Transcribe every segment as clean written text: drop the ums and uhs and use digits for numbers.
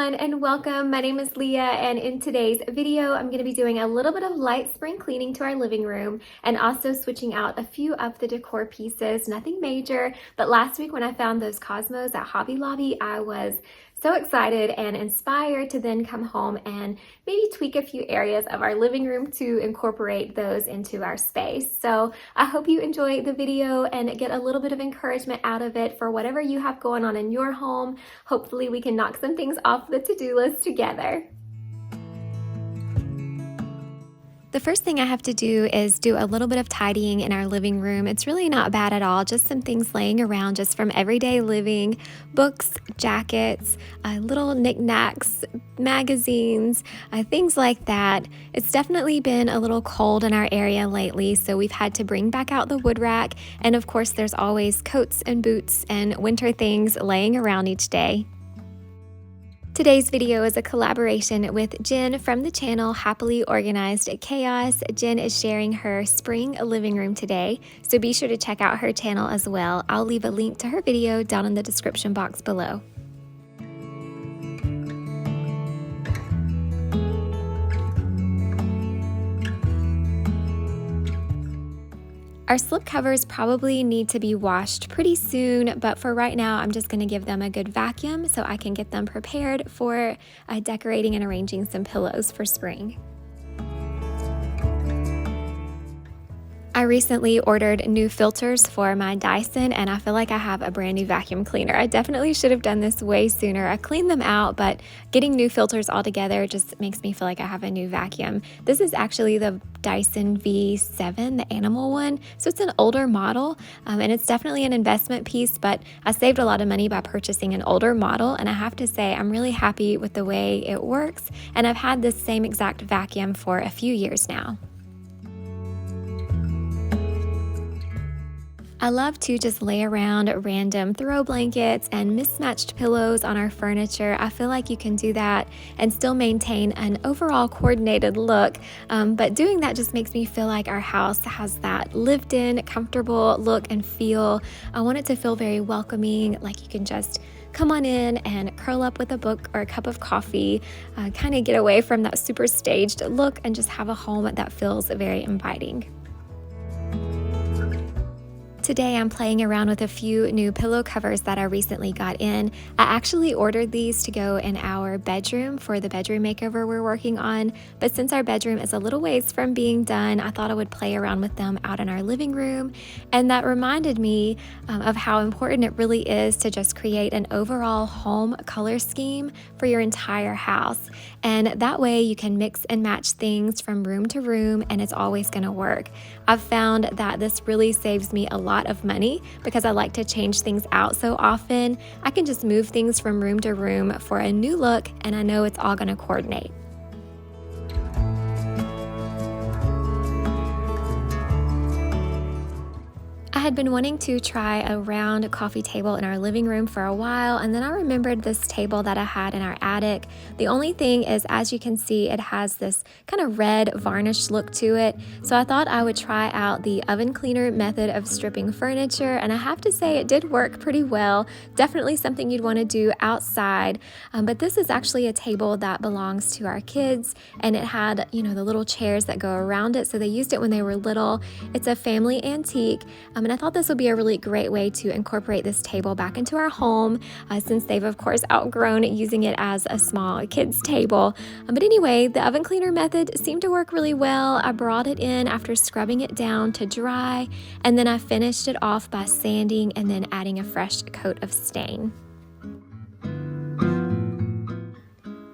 everyone and welcome. My name is Leah and in today's video I'm going to be doing a little bit of light spring cleaning to our living room and also switching out a few of the decor pieces, nothing major, but last week when I found those Cosmos at Hobby Lobby I was so excited and inspired to then come home and maybe tweak a few areas of our living room to incorporate those into our space. So I hope you enjoy the video and get a little bit of encouragement out of it for whatever you have going on in your home. Hopefully we can knock some things off the to-do list together. The first thing I have to do is do a little bit of tidying in our living room. It's really not bad at all, just some things laying around just from everyday living, books, jackets, little knickknacks, magazines, things like that. It's definitely been a little cold in our area lately, so we've had to bring back out the wood rack, and of course there's always coats and boots and winter things laying around each day. Today's video is a collaboration with Jen from the channel Happily Organized Chaos. Jen is sharing her spring living room today, so be sure to check out her channel as well. I'll leave a link to her video down in the description box below. Our slipcovers probably need to be washed pretty soon, but for right now, I'm just going to give them a good vacuum so I can get them prepared for decorating and arranging some pillows for spring. I recently ordered new filters for my Dyson and I feel like I have a brand new vacuum cleaner. I definitely should have done this way sooner. I cleaned them out, but getting new filters altogether just makes me feel like I have a new vacuum. This is actually the Dyson V7, the animal one. So it's an older model and it's definitely an investment piece, but I saved a lot of money by purchasing an older model, and I have to say I'm really happy with the way it works, and I've had this same exact vacuum for a few years now. I love to just lay around random throw blankets and mismatched pillows on our furniture. I feel like you can do that and still maintain an overall coordinated look, but doing that just makes me feel like our house has that lived-in, comfortable look and feel. I want it to feel very welcoming, like you can just come on in and curl up with a book or a cup of coffee, kind of get away from that super staged look and just have a home that feels very inviting. Today I'm playing around with a few new pillow covers that I recently got in. I actually ordered these to go in our bedroom for the bedroom makeover we're working on, but since our bedroom is a little ways from being done, I thought I would play around with them out in our living room, and that reminded me of how important it really is to just create an overall home color scheme for your entire house, and that way you can mix and match things from room to room and it's always going to work. I've found that this really saves me a lot of money because I like to change things out so often. I can just move things from room to room for a new look and I know it's all going to coordinate. I had been wanting to try a round coffee table in our living room for a while, and then I remembered this table that I had in our attic. The only thing is, as you can see, it has this kind of red varnish look to it, so I thought I would try out the oven cleaner method of stripping furniture, and I have to say it did work pretty well. Definitely something you'd want to do outside, but this is actually a table that belongs to our kids, and it had, you know, the little chairs that go around it, so they used it when they were little. It's a family antique, and I thought this would be a really great way to incorporate this table back into our home since they've of course outgrown using it as a small kids table. But anyway, the oven cleaner method seemed to work really well. I brought it in after scrubbing it down to dry, and then I finished it off by sanding and then adding a fresh coat of stain.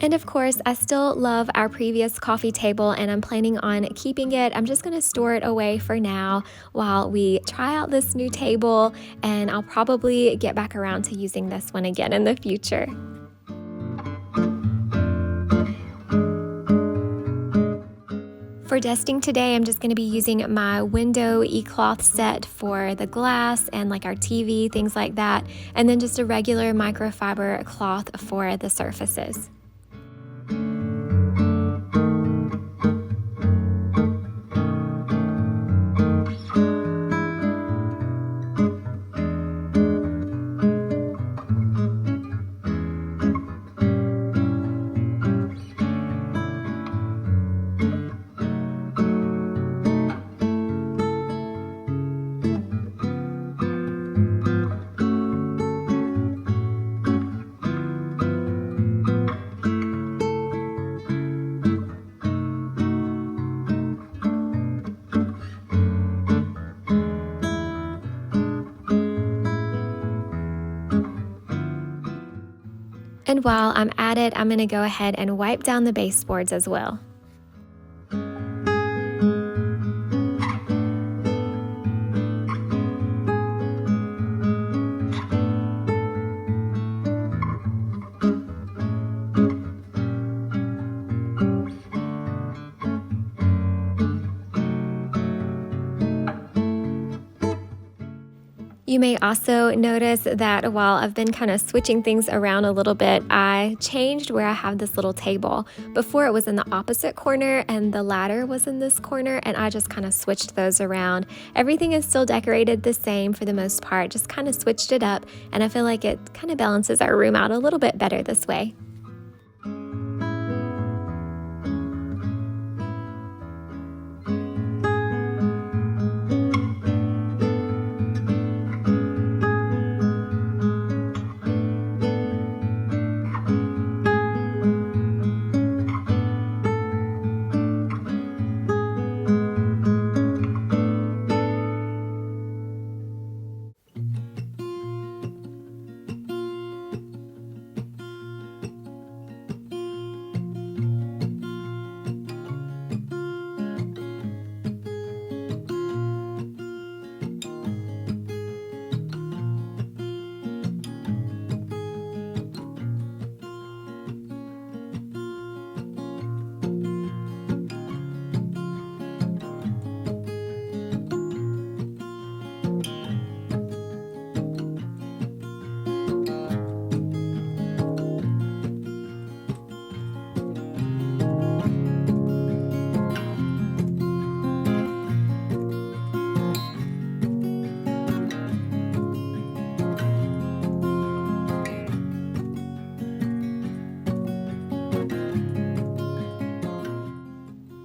And of course, I still love our previous coffee table and I'm planning on keeping it. I'm just going to store it away for now while we try out this new table, and I'll probably get back around to using this one again in the future. For dusting today, I'm just going to be using my window e-cloth set for the glass and like our TV, things like that, and then just a regular microfiber cloth for the surfaces. And while I'm at it, I'm going to go ahead and wipe down the baseboards as well. You may also notice that while I've been kind of switching things around a little bit, I changed where I have this little table. Before it was in the opposite corner and the ladder was in this corner, and I just kind of switched those around. Everything is still decorated the same for the most part, just kind of switched it up, and I feel like it kind of balances our room out a little bit better this way.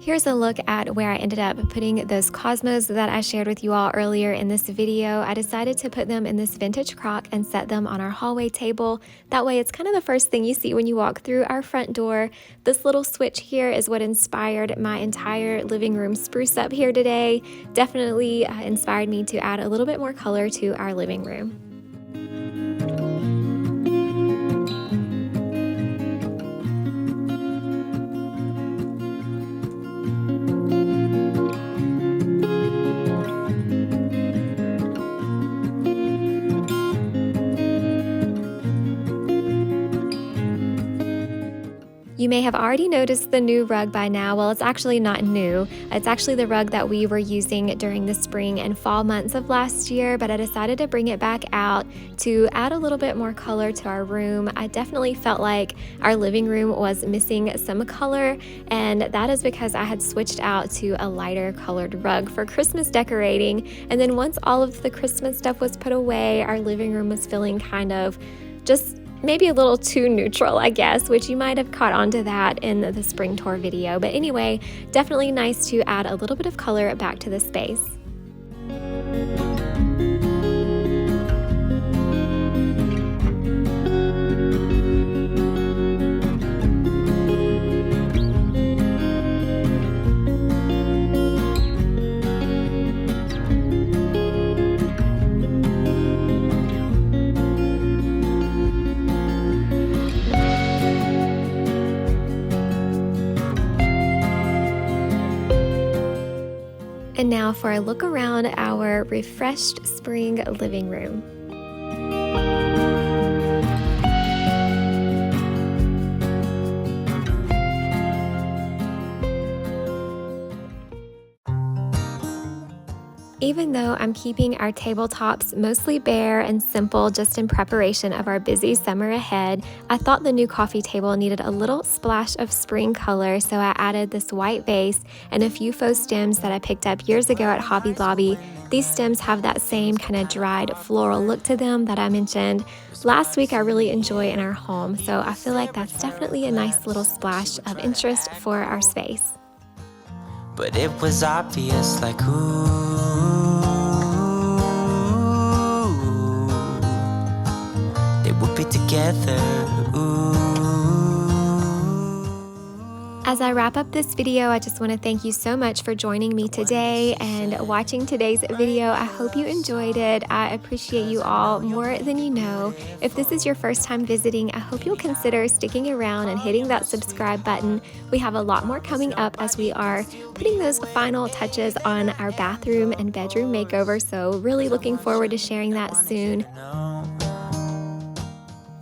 Here's a look at where I ended up putting those cosmos that I shared with you all earlier in this video. I decided to put them in this vintage crock and set them on our hallway table. That way it's kind of the first thing you see when you walk through our front door. This little switch here is what inspired my entire living room spruce up here today. Definitely inspired me to add a little bit more color to our living room. You may have already noticed the new rug by now. Well, it's actually not new. It's actually the rug that we were using during the spring and fall months of last year, but I decided to bring it back out to add a little bit more color to our room. I definitely felt like our living room was missing some color, and that is because I had switched out to a lighter colored rug for Christmas decorating. And then once all of the Christmas stuff was put away, our living room was feeling kind of just maybe a little too neutral, I guess, which you might have caught on to that in the spring tour video. But anyway, definitely nice to add a little bit of color back to the space. And now for a look around our refreshed spring living room. Even though I'm keeping our tabletops mostly bare and simple just in preparation of our busy summer ahead, I thought the new coffee table needed a little splash of spring color, so I added this white vase and a few faux stems that I picked up years ago at Hobby Lobby. These stems have that same kind of dried floral look to them that I mentioned last week I really enjoy in our home, so I feel like that's definitely a nice little splash of interest for our space. But it was obvious, like, ooh, they would be together, ooh. As I wrap up this video, I just want to thank you so much for joining me today and watching today's video. I hope you enjoyed it. I appreciate you all more than you know. If this is your first time visiting, I hope you'll consider sticking around and hitting that subscribe button. We have a lot more coming up as we are putting those final touches on our bathroom and bedroom makeover, so really looking forward to sharing that soon.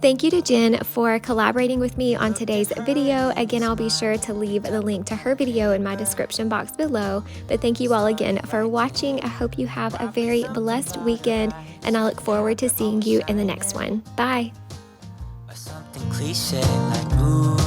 Thank you to Jen for collaborating with me on today's video. Again, I'll be sure to leave the link to her video in my description box below. But thank you all again for watching. I hope you have a very blessed weekend, and I look forward to seeing you in the next one. Bye. Something cliche like ooh.